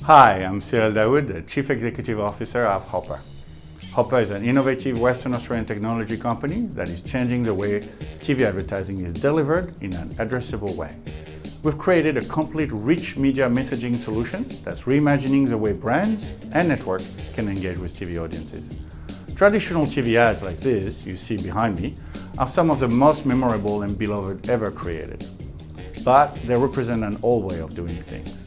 Hi, I'm Cyril Daoud, the Chief Executive Officer of Hoppr. Hoppr is an innovative Western Australian technology company that is changing the way TV advertising is delivered in an addressable way. We've created a complete rich media messaging solution that's reimagining the way brands and networks can engage with TV audiences. Traditional TV ads like this you see behind me are some of the most memorable and beloved ever created. But they represent an old way of doing things.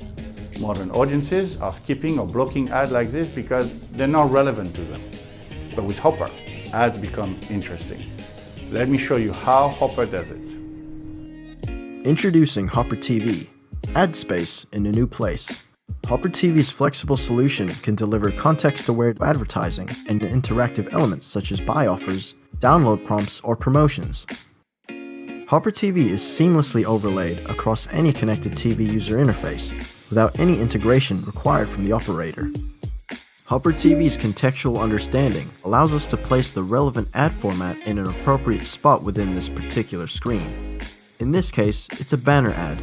Modern audiences are skipping or blocking ads like this because they're not relevant to them. But with Hoppr, ads become interesting. Let me show you how Hoppr does it. Introducing Hoppr TV, ad space in a new place. Hoppr TV's flexible solution can deliver context-aware advertising and interactive elements such as buy offers, download prompts, or promotions. Hoppr TV is seamlessly overlaid across any connected TV user interface without any integration required from the operator. Hoppr TV's contextual understanding allows us to place the relevant ad format in an appropriate spot within this particular screen. In this case, it's a banner ad.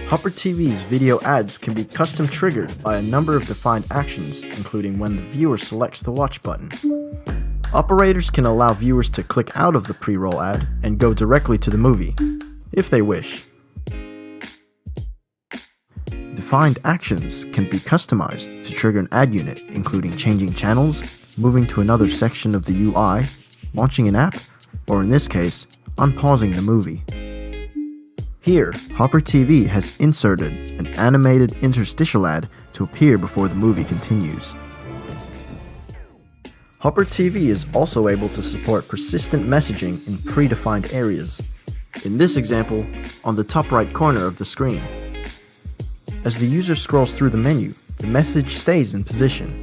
Hoppr TV's video ads can be custom triggered by a number of defined actions, including when the viewer selects the watch button. Operators can allow viewers to click out of the pre-roll ad and go directly to the movie, if they wish. Defined actions can be customized to trigger an ad unit, including changing channels, moving to another section of the UI, launching an app, or in this case, unpausing the movie. Here, Hoppr TV has inserted an animated interstitial ad to appear before the movie continues. Hoppr TV is also able to support persistent messaging in predefined areas. In this example, on the top right corner of the screen. As the user scrolls through the menu, the message stays in position.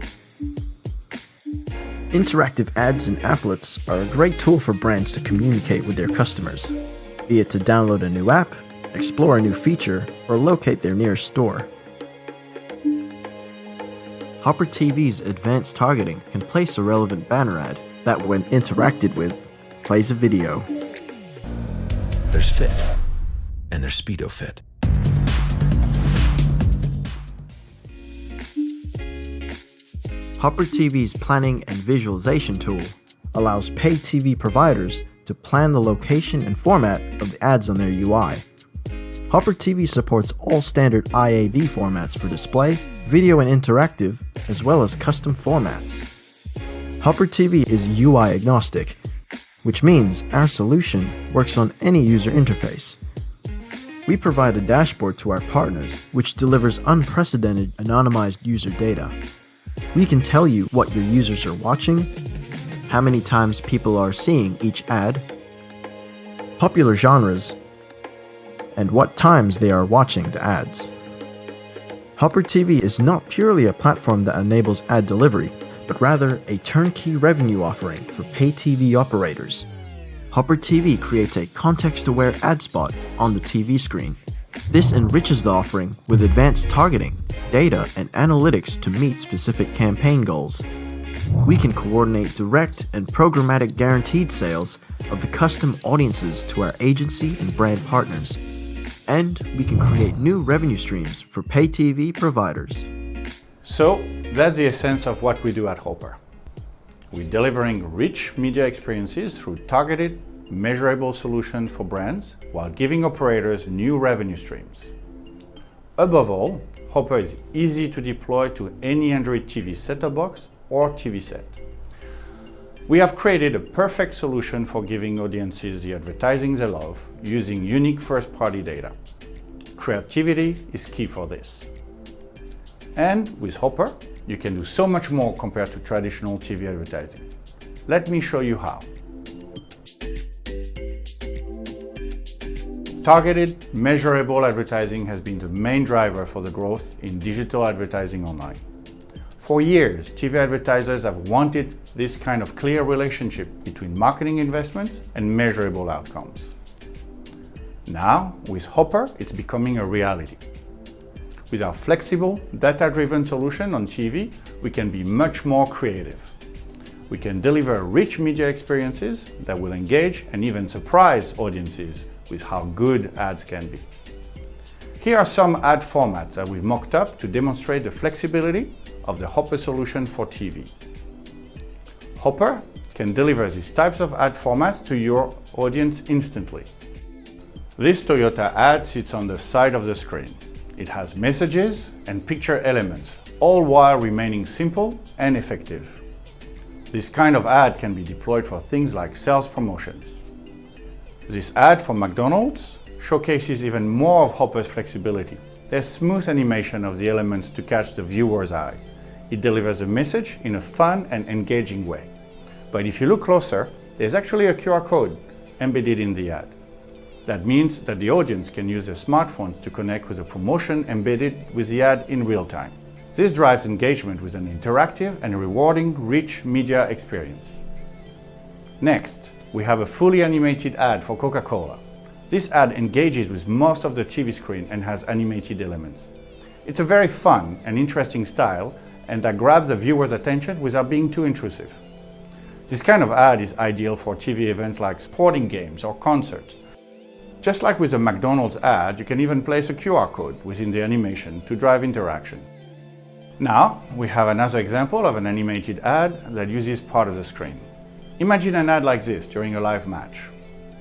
Interactive ads and applets are a great tool for brands to communicate with their customers, be it to download a new app, explore a new feature, or locate their nearest store. Hoppr TV's advanced targeting can place a relevant banner ad that, when interacted with, plays a video. There's fit, and there's Speedo Fit. Hoppr TV's planning and visualization tool allows paid TV providers to plan the location and format of the ads on their UI. Hoppr TV supports all standard IAB formats for display, video and interactive, as well as custom formats. Hoppr TV is UI agnostic, which means our solution works on any user interface. We provide a dashboard to our partners which delivers unprecedented anonymized user data. We can tell you what your users are watching, how many times people are seeing each ad, popular genres, and what times they are watching the ads. Hoppr TV is not purely a platform that enables ad delivery, but rather a turnkey revenue offering for pay TV operators. Hoppr TV creates a context-aware ad spot on the TV screen. This enriches the offering with advanced targeting, data, and analytics to meet specific campaign goals. We can coordinate direct and programmatic guaranteed sales of the custom audiences to our agency and brand partners. And we can create new revenue streams for pay TV providers. So that's the essence of what we do at Hoppr. We're delivering rich media experiences through targeted, measurable solutions for brands while giving operators new revenue streams. Above all, Hoppr is easy to deploy to any Android TV set-top box or TV set. We have created a perfect solution for giving audiences the advertising they love using unique first-party data. Creativity is key for this. And with Hoppr, you can do so much more compared to traditional TV advertising. Let me show you how. Targeted, measurable advertising has been the main driver for the growth in digital advertising online. For years, TV advertisers have wanted this kind of clear relationship between marketing investments and measurable outcomes. Now, with Hoppr, it's becoming a reality. With our flexible, data-driven solution on TV, we can be much more creative. We can deliver rich media experiences that will engage and even surprise audiences with how good ads can be. Here are some ad formats that we've mocked up to demonstrate the flexibility of the Hoppr solution for TV. Hoppr can deliver these types of ad formats to your audience instantly. This Toyota ad sits on the side of the screen. It has messages and picture elements, all while remaining simple and effective. This kind of ad can be deployed for things like sales promotions. This ad for McDonald's showcases even more of Hoppr's flexibility. There's smooth animation of the elements to catch the viewer's eye. It delivers a message in a fun and engaging way. But if you look closer, there's actually a QR code embedded in the ad. That means that the audience can use their smartphones to connect with a promotion embedded with the ad in real time. This drives engagement with an interactive and rewarding, rich media experience. Next, we have a fully animated ad for Coca-Cola. This ad engages with most of the TV screen and has animated elements. It's a very fun and interesting style, and that grabs the viewer's attention without being too intrusive. This kind of ad is ideal for TV events like sporting games or concerts. Just like with a McDonald's ad, you can even place a QR code within the animation to drive interaction. Now, we have another example of an animated ad that uses part of the screen. Imagine an ad like this during a live match.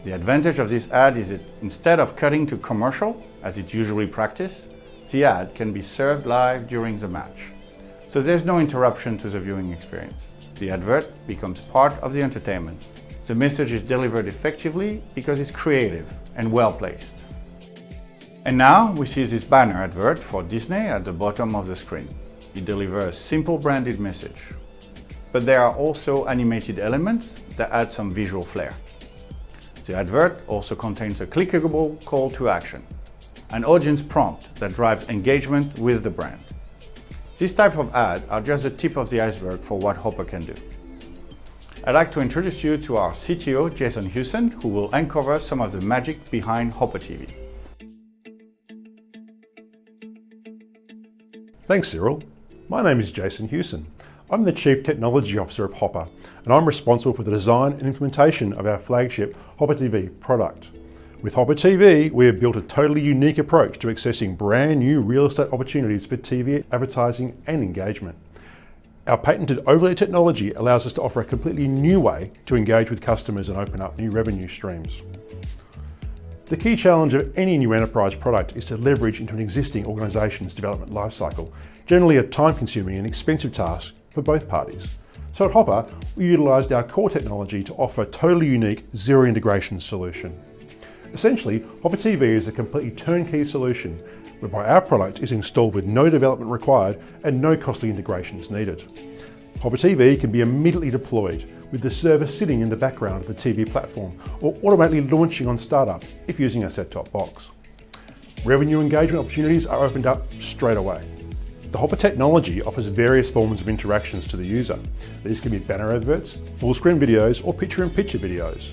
The advantage of this ad is that instead of cutting to commercial, as it's usually practiced, the ad can be served live during the match. So there's no interruption to the viewing experience. The advert becomes part of the entertainment. The message is delivered effectively because it's creative and well placed. And now we see this banner advert for Disney at the bottom of the screen. It delivers a simple branded message. But there are also animated elements that add some visual flair. The advert also contains a clickable call to action, an audience prompt that drives engagement with the brand. These types of ads are just the tip of the iceberg for what Hoppr can do. I'd like to introduce you to our CTO, Jason Hewson, who will uncover some of the magic behind Hoppr TV. Thanks, Cyril. My name is Jason Hewson. I'm the Chief Technology Officer of Hoppr, and I'm responsible for the design and implementation of our flagship Hoppr TV product. With Hoppr TV, we have built a totally unique approach to accessing brand new real estate opportunities for TV advertising and engagement. Our patented overlay technology allows us to offer a completely new way to engage with customers and open up new revenue streams. The key challenge of any new enterprise product is to leverage into an existing organisation's development lifecycle, generally a time-consuming and expensive task for both parties. So at Hoppr, we utilised our core technology to offer a totally unique zero integration solution. Essentially, Hoppr TV is a completely turnkey solution whereby our product is installed with no development required and no costly integrations needed. Hoppr TV can be immediately deployed with the server sitting in the background of the TV platform or automatically launching on startup if using a set-top box. Revenue engagement opportunities are opened up straight away. The Hoppr technology offers various forms of interactions to the user. These can be banner adverts, full-screen videos, or picture-in-picture videos.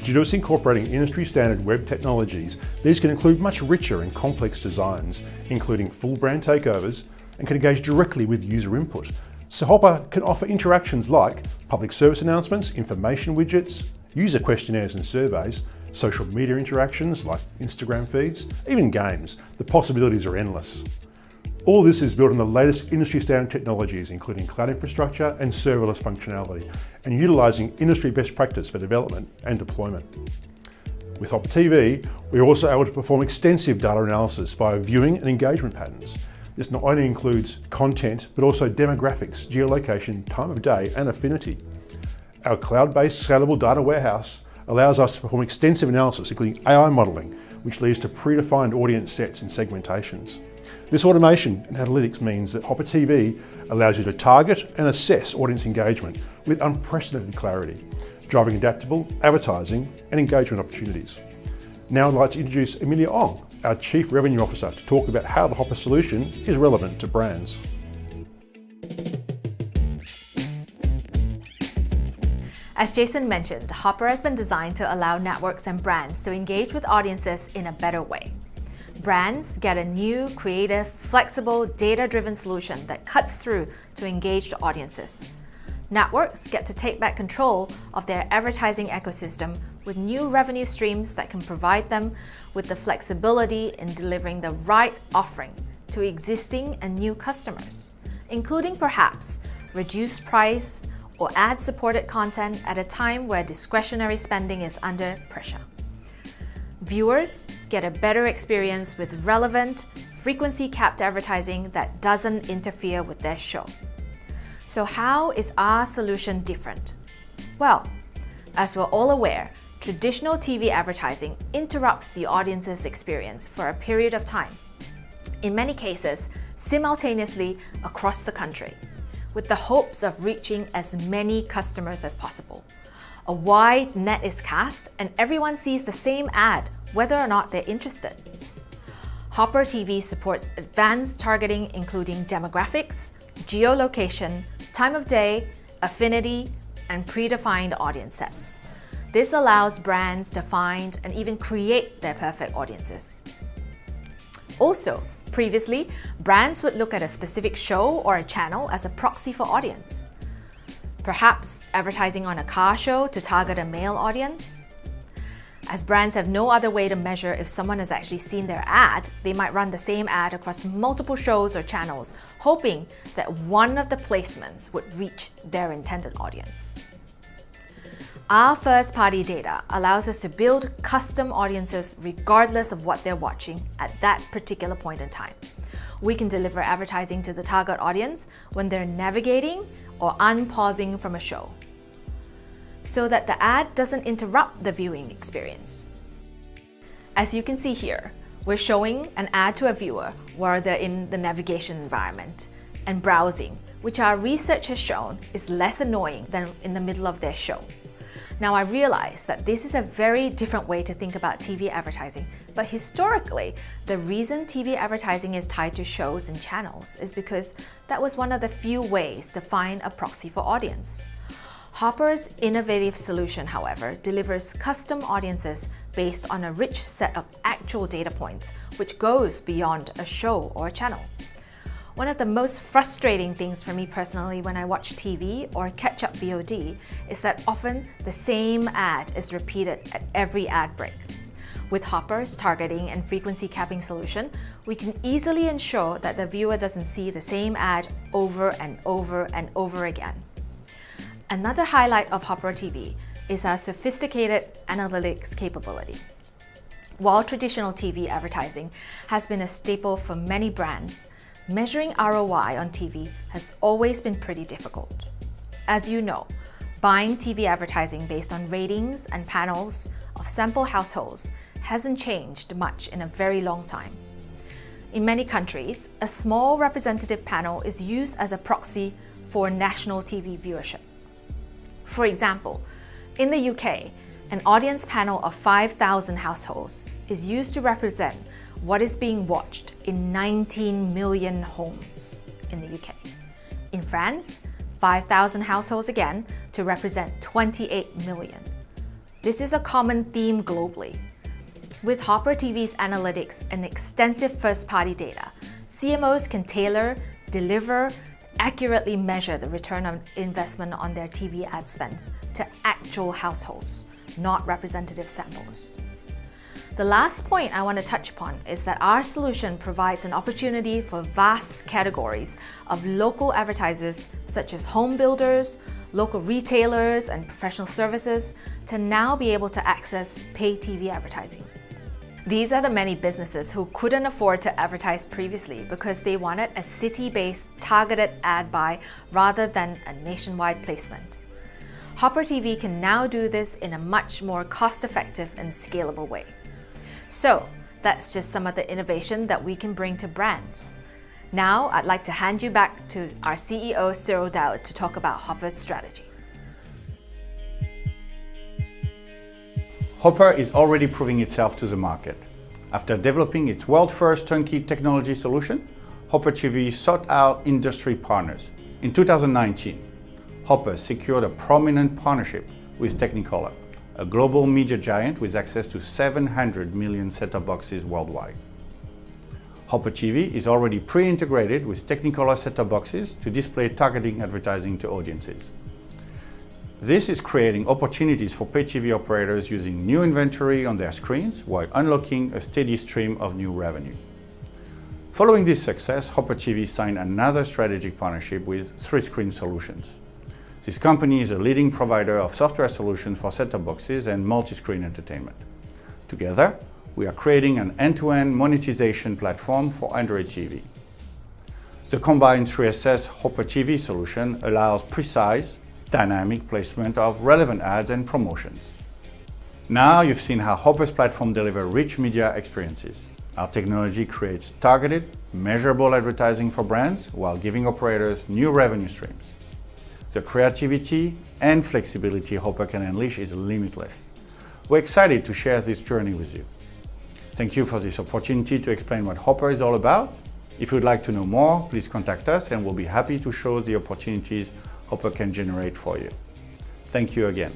Due to us incorporating industry-standard web technologies, these can include much richer and complex designs, including full brand takeovers, and can engage directly with user input. So Hoppr can offer interactions like public service announcements, information widgets, user questionnaires and surveys, social media interactions like Instagram feeds, even games. The possibilities are endless. All this is built on the latest industry-standard technologies, including cloud infrastructure and serverless functionality, and utilising industry best practice for development and deployment. With Hoppr TV, we are also able to perform extensive data analysis via viewing and engagement patterns. This not only includes content, but also demographics, geolocation, time of day, and affinity. Our cloud-based scalable data warehouse allows us to perform extensive analysis, including AI modelling, which leads to predefined audience sets and segmentations. This automation and analytics means that Hoppr TV allows you to target and assess audience engagement with unprecedented clarity, driving adaptable advertising and engagement opportunities. Now I'd like to introduce Emilia Ong, our Chief Revenue Officer, to talk about how the Hoppr solution is relevant to brands. As Jason mentioned, Hoppr has been designed to allow networks and brands to engage with audiences in a better way. Brands get a new, creative, flexible, data-driven solution that cuts through to engaged audiences. Networks get to take back control of their advertising ecosystem with new revenue streams that can provide them with the flexibility in delivering the right offering to existing and new customers, including perhaps reduced price or ad-supported content at a time where discretionary spending is under pressure. Viewers get a better experience with relevant, frequency-capped advertising that doesn't interfere with their show. So how is our solution different? Well, as we're all aware, traditional TV advertising interrupts the audience's experience for a period of time, in many cases, simultaneously across the country, with the hopes of reaching as many customers as possible. A wide net is cast and everyone sees the same ad, whether or not they're interested. Hoppr TV supports advanced targeting including demographics, geolocation, time of day, affinity, and predefined audience sets. This allows brands to find and even create their perfect audiences. Also, previously, brands would look at a specific show or a channel as a proxy for audience. Perhaps advertising on a car show to target a male audience. As brands have no other way to measure if someone has actually seen their ad, they might run the same ad across multiple shows or channels, hoping that one of the placements would reach their intended audience. Our first-party data allows us to build custom audiences regardless of what they're watching at that particular point in time. We can deliver advertising to the target audience when they're navigating or unpausing from a show, so that the ad doesn't interrupt the viewing experience. As you can see here, we're showing an ad to a viewer while they're in the navigation environment and browsing, which our research has shown is less annoying than in the middle of their show. Now I realize that this is a very different way to think about TV advertising, but historically, the reason TV advertising is tied to shows and channels is because that was one of the few ways to find a proxy for audience. Hoppr's innovative solution, however, delivers custom audiences based on a rich set of actual data points, which goes beyond a show or a channel. One of the most frustrating things for me personally when I watch TV or catch up VOD is that often the same ad is repeated at every ad break. With Hoppr's targeting and frequency capping solution, we can easily ensure that the viewer doesn't see the same ad over and over and over again. Another highlight of Hoppr TV is our sophisticated analytics capability. While traditional TV advertising has been a staple for many brands, measuring ROI on TV has always been pretty difficult. As you know, buying TV advertising based on ratings and panels of sample households hasn't changed much in a very long time. In many countries, a small representative panel is used as a proxy for national TV viewership. For example, in the UK, an audience panel of 5,000 households is used to represent what is being watched in 19 million homes in the UK. In France, 5,000 households again to represent 28 million. This is a common theme globally. With Hoppr TV's analytics and extensive first-party data, CMOs can tailor, deliver, accurately measure the return on investment on their TV ad spends to actual households, not representative samples. The last point I want to touch upon is that our solution provides an opportunity for vast categories of local advertisers such as home builders, local retailers, and professional services to now be able to access paid TV advertising. These are the many businesses who couldn't afford to advertise previously because they wanted a city-based targeted ad buy rather than a nationwide placement. Hoppr TV can now do this in a much more cost-effective and scalable way. So that's just some of the innovation that we can bring to brands. Now I'd like to hand you back to our CEO Cyril Dowd to talk about Hoppr's strategy. Hoppr is already proving itself to the market. After developing its world-first turnkey technology solution, Hoppr TV sought out industry partners. In 2019, Hoppr secured a prominent partnership with Technicolor, a global media giant with access to 700 million set-top boxes worldwide. Hoppr TV is already pre-integrated with Technicolor set-top boxes to display targeting advertising to audiences. This is creating opportunities for pay TV operators using new inventory on their screens while unlocking a steady stream of new revenue. Following this success, Hoppr TV signed another strategic partnership with 3Screen Solutions. This company is a leading provider of software solutions for set-top boxes and multi-screen entertainment. Together, we are creating an end-to-end monetization platform for Android TV. The combined 3SS Hoppr TV solution allows precise, dynamic placement of relevant ads and promotions. Now you've seen how Hoppr's platform delivers rich media experiences. Our technology creates targeted, measurable advertising for brands while giving operators new revenue streams. The creativity and flexibility Hoppr can unleash is limitless. We're excited to share this journey with you. Thank you for this opportunity to explain what Hoppr is all about. If you'd like to know more, please contact us and we'll be happy to show the opportunities Hoppr can generate for you. Thank you again.